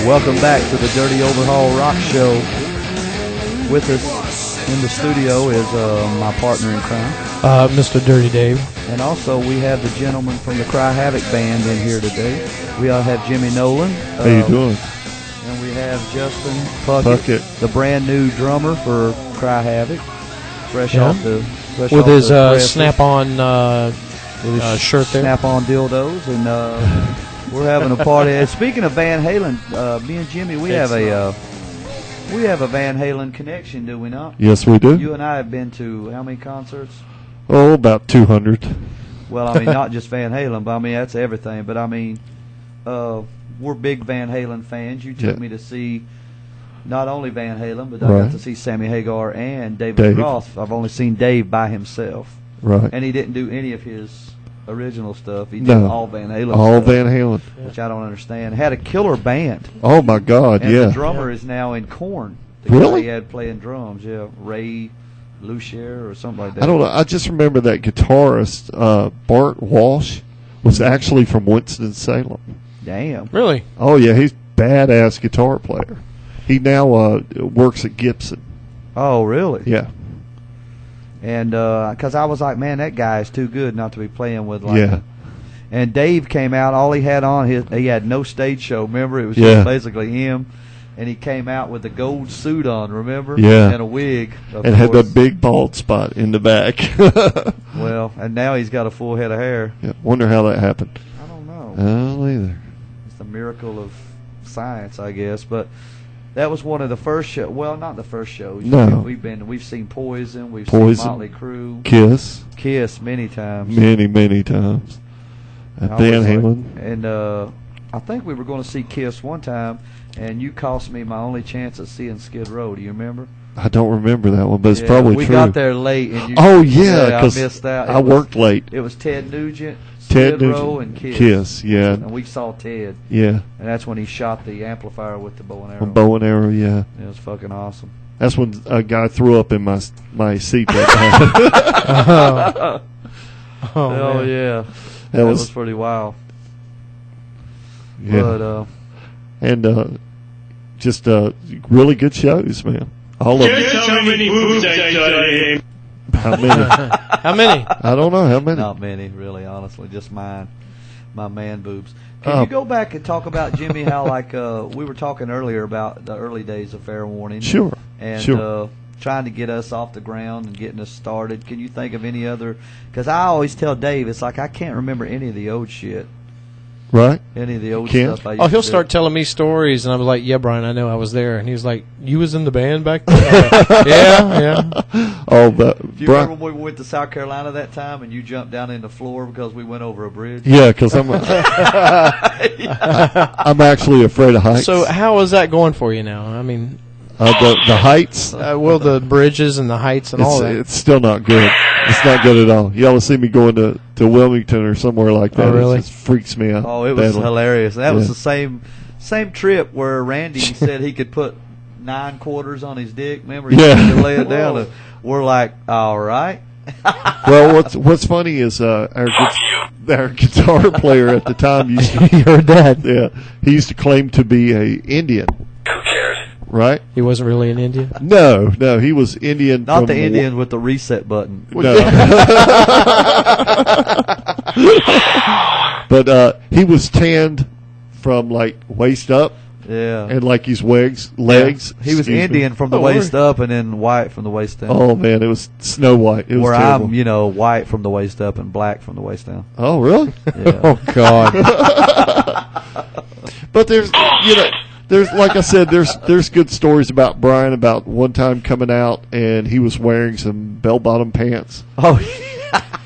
Welcome back to the Dirty Overhaul Rock Show. With us in the studio is my partner in crime, Mr. Dirty Dave. And also we have the gentleman from the Kry Havok band in here today. We have Jimmy Nolen. How you doing? And we have Justin Puckett, the brand new drummer for Kry Havok, fresh off the with his snap-on shirt there, snap-on dildos, and we're having a party. And speaking of Van Halen, me and Jimmy, we have a Van Halen connection, do we not? Yes, we do. You and I have been to how many concerts? Oh, about 200. Well, I mean, not just Van Halen, but I mean that's everything. But I mean, we're big Van Halen fans. You took me to see not only Van Halen, but I got to see Sammy Hagar and David Roth. I've only seen Dave by himself. Right. And he didn't do any of his original stuff. He did all Van Halen all stuff, Van Halen. which I don't understand. Had a killer band. Oh, my God, and the drummer is now in Korn. The guy he had playing drums, Ray Lucier or something like that. I don't know. I just remember that guitarist, Bart Walsh, was actually from Winston-Salem. Damn. Really? Oh, yeah, he's a badass guitar player. He now works at Gibson. Oh, really? Yeah. And because I was like, man, that guy is too good not to be playing with. Like and Dave came out. All he had on, he had no stage show. Remember, it was just basically him. And he came out with a gold suit on. Remember? Yeah. And a wig. And had that big bald spot in the back. Well, and now he's got a full head of hair. Yeah. Wonder how that happened. I don't know. I don't either. It's a miracle of science, I guess. But that was one of the first shows. Well, not the first shows. No. We've seen Poison. We've seen Motley Crue. Kiss many times. Many times. Van Halen. And I think we were going to see Kiss one time, and you cost me my only chance of seeing Skid Row. Do you remember? I don't remember that one, but it's probably true. We got there late. And you, oh, yeah, because I missed out. I worked late. It was Ted Nugent, Skid Row, and Kiss. Yeah. And we saw Ted. Yeah. And that's when he shot the amplifier with the bow and arrow. A bow and arrow, yeah. It was fucking awesome. That's when a guy threw up in my seat that time. Oh yeah. That was pretty wild. Yeah. But, just really good shows, man. All of them. How many boobs I saw? How many? How many? I don't know. How many? Not many, really, honestly. Just mine. My man boobs. Can you go back and talk about, Jimmy, how, like, we were talking earlier about the early days of Fair Warning. Sure. And trying to get us off the ground and getting us started. Can you think of any other? Because I always tell Dave, it's like I can't remember any of the old shit. Right. Any of the old stuff I used he'll to start telling me stories, and I was like, yeah, Brian, I know, I was there. And he was like, you was in the band back then? Yeah. Oh, but do you remember when we went to South Carolina that time, and you jumped down in the floor because we went over a bridge? Yeah, because I'm actually afraid of heights. So how is that going for you now? I mean, the heights? Well, the bridges and the heights and all that. It's still not good. It's not good at all. You ought to see me going to Wilmington or somewhere like that. Oh, really? It just freaks me out. Oh, it was hilarious. That was the same trip where Randy said he could put 9 quarters on his dick. Remember, he could lay it down. And we're like, all right. Well, what's funny is our guitar player at the time used to. You heard that? Yeah, he used to claim to be a Indian. Right? He wasn't really an Indian? No, he was Indian. Not the Indian with the reset button. No. But he was tanned from, like, waist up. Yeah. And, like, his legs. Yeah. He was Indian from the waist up and then white from the waist down. Oh, man, it was Snow White. It was terrible. I'm, white from the waist up and black from the waist down. Oh, really? Yeah. Oh, God. But there's, there's, like I said, there's good stories about Brian about one time coming out and he was wearing some bell-bottom pants. Oh,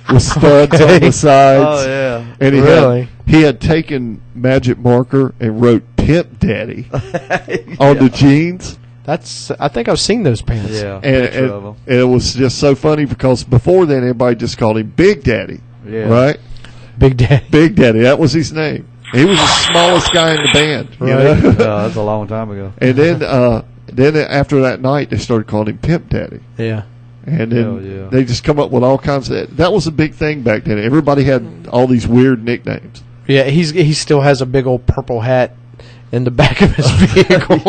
with studs on the sides. Oh, yeah. And he had taken magic marker and wrote Pimp Daddy on the jeans. I think I've seen those pants. Yeah. And it was just so funny because before then everybody just called him Big Daddy. Yeah. Right? Big Daddy. Big Daddy. That was his name. He was the smallest guy in the band. Right. That's a long time ago. And then after that night, they started calling him Pimp Daddy. Yeah. And then they just come up with all kinds of that was a big thing back then. Everybody had all these weird nicknames. Yeah, he still has a big old purple hat in the back of his vehicle.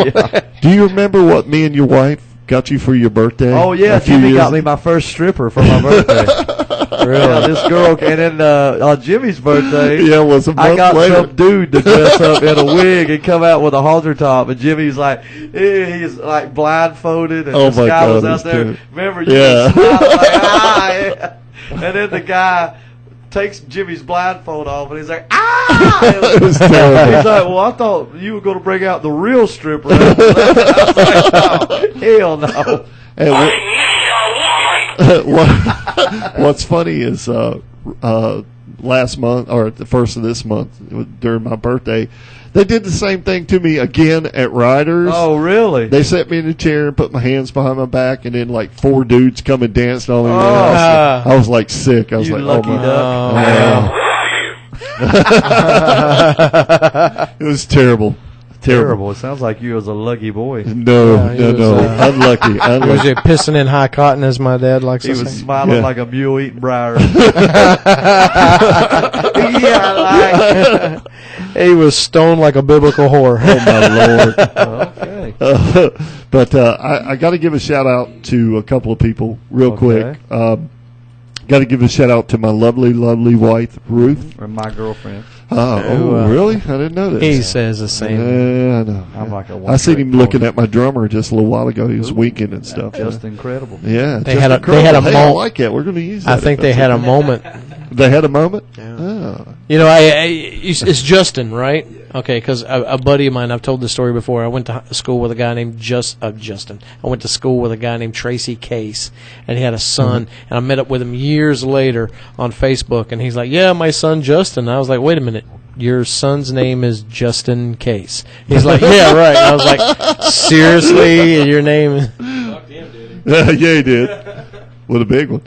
Do you remember what me and your wife got you for your birthday? Oh yeah, Jimmy got me my first stripper for my birthday. Really? Yeah, this girl, and then on Jimmy's birthday, Yeah, it was a month I got later. some dude to dress up in a wig and come out with a halter top, and Jimmy's like, he's like blindfolded, and Oh this my guy God, was out that's there. good. Remember, you Yeah. was smiling like, yeah. And then the guy takes Jimmy's blindfold off, and he's like, It was terrible. He's like, well, I thought you were going to bring out the real stripper. I was like, oh, hell no. And what's funny is last month, or the first of this month, during my birthday, they did the same thing to me again at Riders. Oh, really? They set me in a chair and put my hands behind my back, and then like 4 dudes come and danced on me. Oh. I was like sick. I was You like, lucky oh my. duck. It was terrible. Terrible. It sounds like you was a lucky boy. No, Yeah, he no, was, no. Unlucky. He was Unlucky. pissing in high cotton, as my dad likes He to was say. smiling Yeah. like a mule eating briars. Yeah, like. He was stoned like a biblical whore. Oh my Lord. Okay. But I got to give a shout out to a couple of people real Okay. quick. Got to give a shout out to my lovely, lovely wife, Ruth. Or my girlfriend. Oh, really? I didn't know that. He says the same. Yeah, I know. I'm like a I seen him one-trick looking pony. at my drummer just a little while ago. He was winking and stuff. Just incredible. Yeah, They just had a- incredible. they had a Hey, I mo- like it. We're going to use that. I think they had a moment. They had a moment? Yeah. Oh. You know, it's Justin, right? Okay, because a buddy of mine, I've told this story before. I went to school with a guy named Justin. I went to school with a guy named Tracy Case, and he had a son. And I met up with him years later on Facebook, and he's like, "Yeah, my son Justin." And I was like, "Wait a minute, your son's name is Justin Case?" He's like, "Yeah, right." And I was like, "Seriously, your name?" Yeah, he did. With a big one.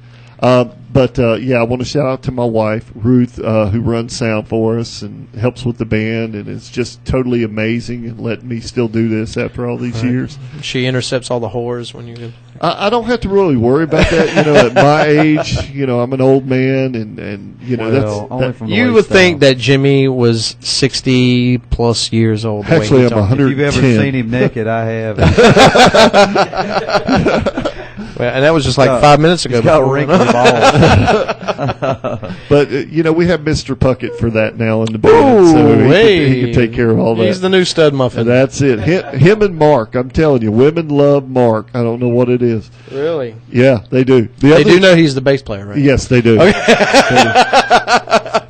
But yeah, I want to shout out to my wife, Ruth, who runs sound for us and helps with the band, and it's just totally amazing and letting me still do this after all these years. She intercepts all the whores when you go. I don't have to really worry about that. You know, at my age, you know, I'm an old man, and you know, Well, only that's from the You waist would think down. that Jimmy was 60+ years old. the way Actually he I'm talked. 100. If you've ever 110. seen him naked, I have. Well, and that was just like got- 5 minutes ago. He's got before we wrinkly went on. balls. But you know, we have Mr. Puckett for that now in the band, so Ooh, he can take care of all that. He's the new stud muffin. And that's it. Him and Mark. I'm telling you, women love Mark. I don't know what it is. Really? Yeah, they do. They do know he's the bass player, right? Yes, they do.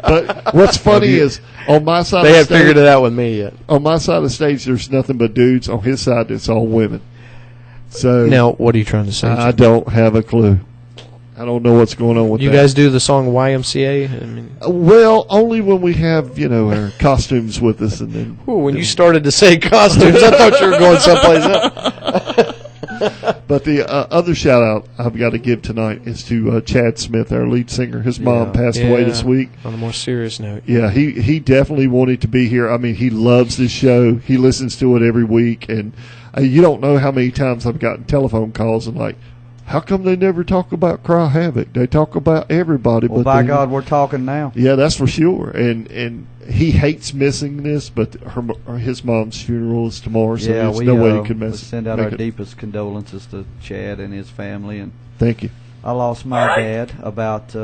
But what's funny is on my side They of the haven't stage, figured it out with me yet. on my side of the stage, there's nothing but dudes. On his side, it's all women. So Now, what are you trying to say? I don't have a clue. I don't know what's going on with you that. guys do the song YMCA? I mean, Well, only when we have, you know, our costumes with us, and then. when you started to say costumes, I thought you were going someplace else. But the other shout out I've got to give tonight is to Chad Smith, our lead singer. His mom passed away this week. On a more serious note. Yeah, he definitely wanted to be here. I mean, he loves this show. He listens to it every week, and you don't know how many times I've gotten telephone calls and like, how come they never talk about Cry Havok? They talk about everybody. Well, but by they- God, we're talking now. Yeah, that's for sure. And he hates missing this, but his mom's funeral is tomorrow, so Yeah, there's we, no way he could we miss it. send out Make our it. deepest condolences to Chad and his family. And Thank you. I lost my dad about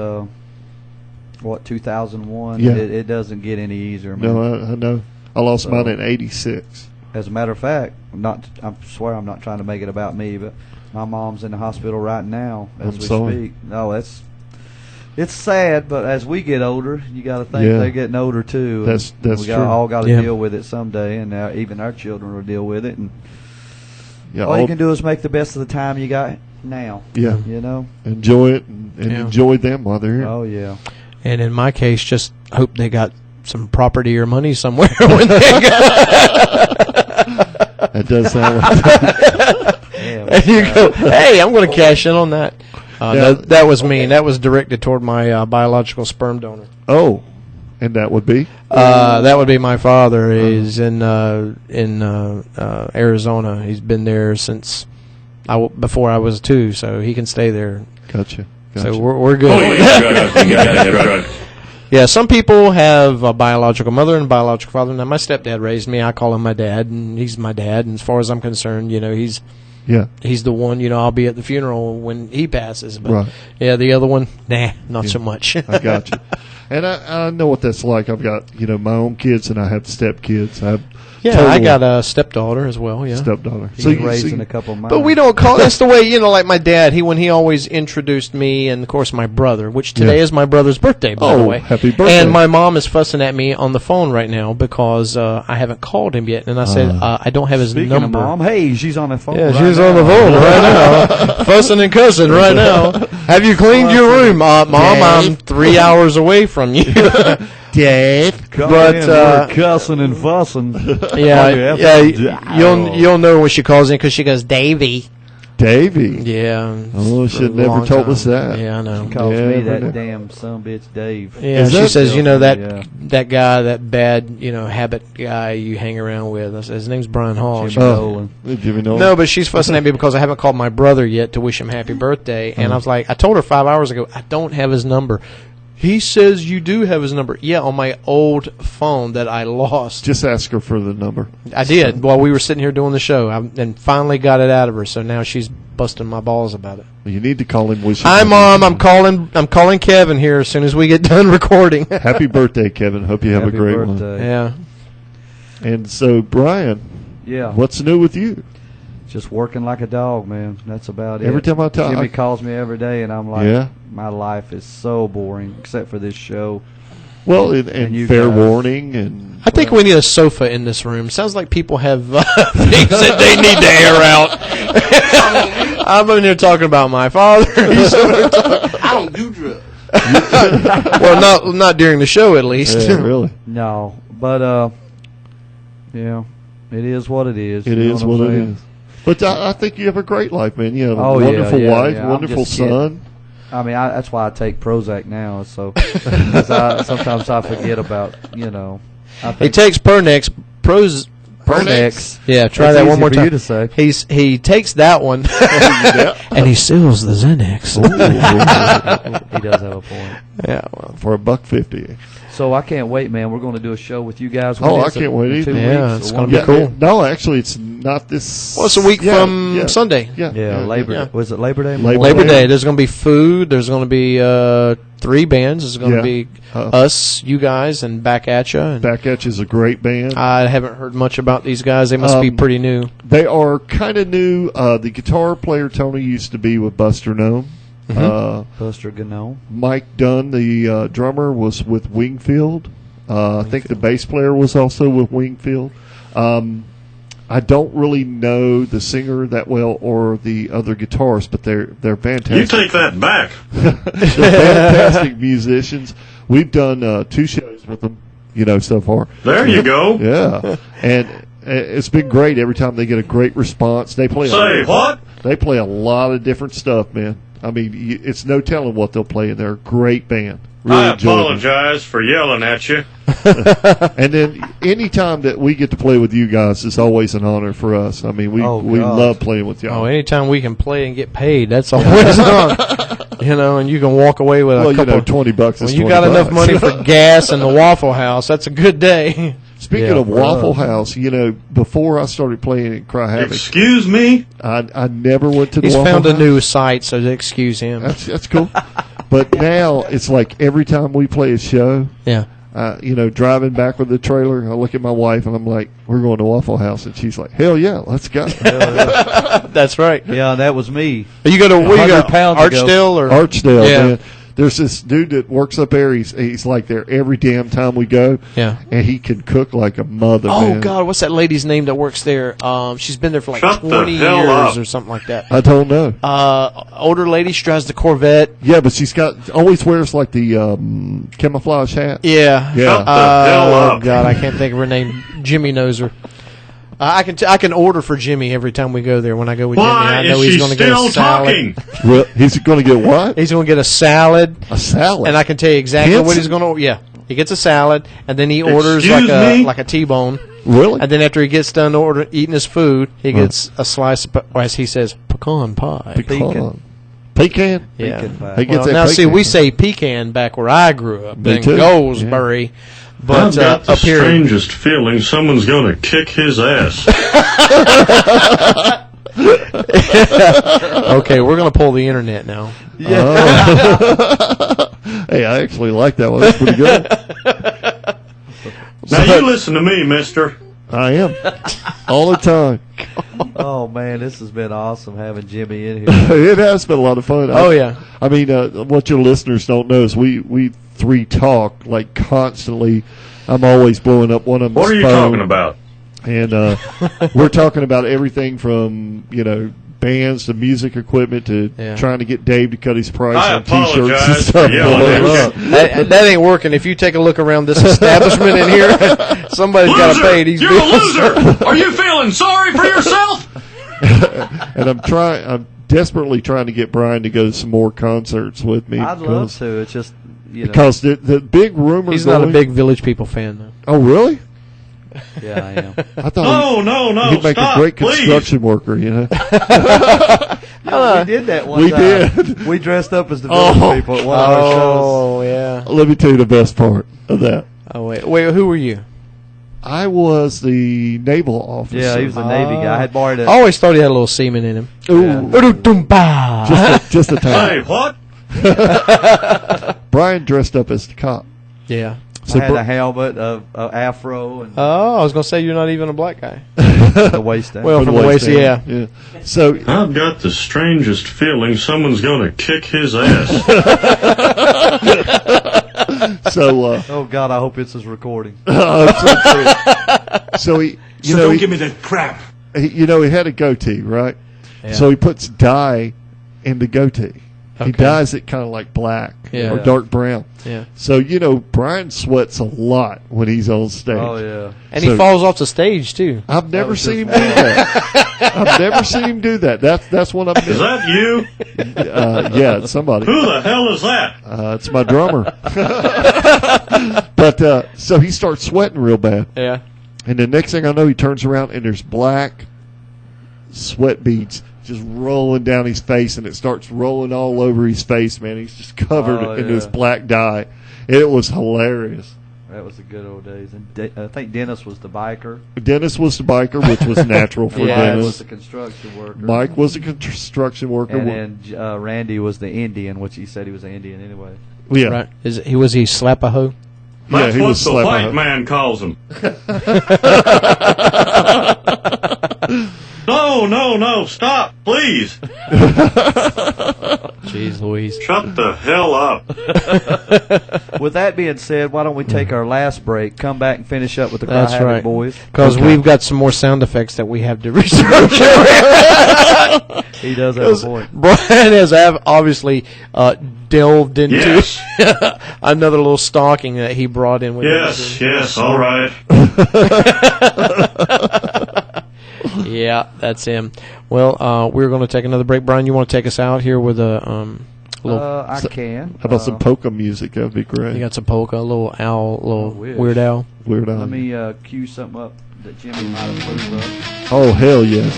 2001. Yeah. It doesn't get any easier, man. No, I know. I lost So- mine in '86. As a matter of fact, I swear I'm not trying to make it about me, but my mom's in the hospital right now as I'm we sorry. speak. No, it's sad, but as we get older, you got to think Yeah. they're getting older too. That's we true. all got to Yeah. deal with it someday, and even our children will deal with it. And Yeah, all you can do is make the best of the time you got now. Yeah. You know. enjoy it and Yeah. enjoy them while they're here. Oh yeah. And in my case, just hope they got some property or money somewhere when they got. That does sound like that. Yeah. And you go, hey, I'm going to cash in on that. Yeah. That was me, and that was directed toward my biological sperm donor. Oh, and that would be? That would be my father. He's in Arizona. He's been there since before I was 2, so he can stay there. Gotcha. So we're good. Oh, you got it. Yeah, some people have a biological mother and a biological father. Now, my stepdad raised me. I call him my dad, and he's my dad. And as far as I'm concerned, he's the one. I'll be at the funeral when he passes. But yeah, the other one, not so much. I got you. And I know what that's like. I've got my own kids, and I have stepkids. I got a stepdaughter as well. Yeah, stepdaughter. So you're raising a couple of mine. But we don't call that's the way like my dad. When he always introduced me, and of course my brother, which today is my brother's birthday, by the way. Happy birthday! And my mom is fussing at me on the phone right now because I haven't called him yet, and I said I don't have his Speaking number. Of Mom, hey, she's on the phone. Yeah, right she's now. on the phone right now, fussing and cussing right now. Have you cleaned your room, Mom? I'm 3 hours away from you. Dave, We're cussing and fussing. You'll know when she calls in because she goes, Davey. Yeah. Oh, she never told us that. Yeah, I know. She calls me that damn son bitch Dave. Yeah, she says, that guy, that bad, habit guy you hang around with. I said, his name's Brian Hall. Jimmy Nolen. Jimmy Nolen. No, but she's fussing at me because I haven't called my brother yet to wish him happy birthday. And I was like, I told her 5 hours ago, I don't have his number. He says you do have his number. Yeah, on my old phone that I lost. Just ask her for the number. I did while we were sitting here doing the show, and finally got it out of her. So now she's busting my balls about it. Well, you need to call him. Hi, Mom. I'm calling Kevin here as soon as we get done recording. Happy birthday, Kevin. Hope you have a great one. Yeah. And so, Brian. Yeah. What's new with you? Just working like a dog, man. That's about it. Every time I talk, Jimmy calls me every day, and I'm like, my life is so boring, except for this show. Well, and fair warning, and I think we need a sofa in this room. Sounds like people have things that they need to air out. I'm in here talking about my father. I don't do drugs. Well, not during the show, at least. Yeah, really. No, but it is what it is. It is what it is. But I think you have a great life, man. You have a wonderful wife, wonderful son. I mean, that's why I take Prozac now. So sometimes I forget about, He takes Pernex. Pernex. Yeah, try that one more time. You to say. He takes that one and he seals the Xanax. He does have a point. Yeah, well, for $1.50. So I can't wait, man. We're going to do a show with you guys. I can't wait either. Yeah, it's going to be cool. No, actually, it's not this. Well, it's a week from Sunday. Yeah, Labor Day. Was it Labor Day? Labor Day. There's going to be food. There's going to be 3 bands. There's going to be us, you guys, and Back At Ya. Back At Ya is a great band. I haven't heard much about these guys. They must be pretty new. They are kind of new. The guitar player, Tony, used to be with Buster Gnome. Buster Gnome. Mike Dunn, the drummer, was with Wingfield. I think the bass player was also with Wingfield. I don't really know the singer that well or the other guitarists, but they're fantastic. You take that back. They're fantastic musicians. We've done 2 shows with them, so far. There you go. Yeah, and it's been great. Every time they get a great response, they play. They play a lot of different stuff, man. I mean, it's no telling what they'll play, and they're a great band. Really I apologize for yelling at you. And then any time that we get to play with you guys, it's always an honor for us. I mean, we love playing with y'all. Oh, anytime we can play and get paid, that's always on. And you can walk away with a couple. $20 When you got enough money for gas and the Waffle House, that's a good day. Speaking of Waffle House, before I started playing at Kry Havok, excuse me, I never went to the Waffle House. He's found a new site, so excuse him. That's cool. But now it's like every time we play a show, driving back with the trailer, I look at my wife and I'm like, "We're going to Waffle House," and she's like, "Hell yeah, let's go!" That's right. Yeah, that was me. You go to Archdale or Archdale? Man. There's this dude that works up there. He's like there every damn time we go. Yeah. And he can cook like a mother. Oh, man. God. What's that lady's name that works there? She's been there for like 20 years or something like that. I don't know. Older lady. She drives the Corvette. Yeah, but she's always wears like the camouflage hat. Yeah. Yeah. Shut the hell up. God, I can't think of her name. Jimmy knows her. I can order for Jimmy every time we go there. When I go with Jimmy, I know he's going to get a salad. Well, he's going to get what? He's going to get a salad. A salad. And I can tell you exactly what he's going to order. Yeah, he gets a salad, and then he orders like a T-bone. Really? And then after he gets done eating his food, he gets a slice of, as he says, pecan pie. Pecan Pecan. Yeah. Pecan pie. He gets Well, that now, see, pecan. we say pecan back where I grew up Me in too. Goldsbury. But I've got the up here, strangest feeling someone's going to kick his ass. okay, we're going to pull the internet now. Oh. Hey, I actually like that one. That's pretty good. Now you listen to me, mister. I am. All the time. Oh man, this has been awesome having Jimmy in here. It has been a lot of fun. Oh, yeah. I mean, what your listeners don't know is we three talk like constantly. I'm always blowing up one of them's What are you phone, talking about? And we're talking about everything from bands to music equipment to trying to get Dave to cut his price I on T-shirts and apologize stuff. for yelling at you. That ain't working. If you take a look around this establishment in here, somebody's got to pay these You're bills. a loser! Are you feeling sorry for yourself? And I'm desperately trying to get Brian to go to some more concerts with me. I'd love to. It's just because the big rumor. He's not a big Village People fan, though. Oh, really? Yeah, I am. I thought No, he'd make stop, a great please. construction worker. We did that one We time. did. We dressed up as the village people at one of our shows. Oh, yeah. Let me tell you the best part of that. Oh, wait, who were you? I was the naval officer. Yeah, he was a Navy guy. I had borrowed I it. always thought he had a little semen in him. Ooh, just a Hey, time. what? Brian dressed up as the cop. Yeah. I had a helmet, a afro, and Oh, I was going to say you're not even a black guy. the waist down. Well, from the waist, down. Yeah. So I've got the strangest feeling someone's going to kick his ass. oh God, I hope it's his recording. so he, Don't give me that crap. he had a goatee, right? Yeah. So he puts dye in the goatee. He Okay. dyes it kind of like black Yeah. or dark brown. Yeah. So Brian sweats a lot when he's on stage. Oh yeah. And he falls off the stage, too. I've never was seen him just do that. I've never seen him do that. That's what I'm Is that you? yeah, it's somebody. Who the hell is that? It's my drummer. But so he starts sweating real bad, Yeah. and the next thing I know, he turns around and there's black sweat beads just rolling down his face, and it starts rolling all over his face. Man, he's just covered in this black dye. It was hilarious. That was the good old days. And I think Dennis was the biker. Dennis was the biker, which was natural for Mike Dennis. was the construction worker. Mike was a construction worker. And then Randy was the Indian, which he said he was an Indian anyway. Yeah. Right. Was he Slap-a-hoe? That's he what was the slapping white her. man calls him. No, stop, please. Jeez Louise. Shut the hell up. With that being said, why don't we take our last break, come back and finish up with the Cry That's Havok right. boys. Because we've got some more sound effects that we have to research. He does have a point. Brian has obviously delved into Yes. another little stalking that he brought in with him. Yes, all right. Yeah, that's him. Well, we're going to take another break. Brian, you want to take us out here with a little? I can. How about some polka music? That'd be great. You got some polka, a little owl, little wish. weird owl. Weird Al. Let me cue something up that Jimmy might have put up. Oh, hell yes.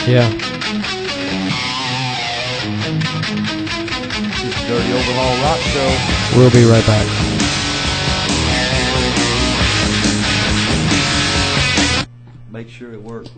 Yeah. Dirty Overhaul Rock Show. We'll be right back. Make sure it works.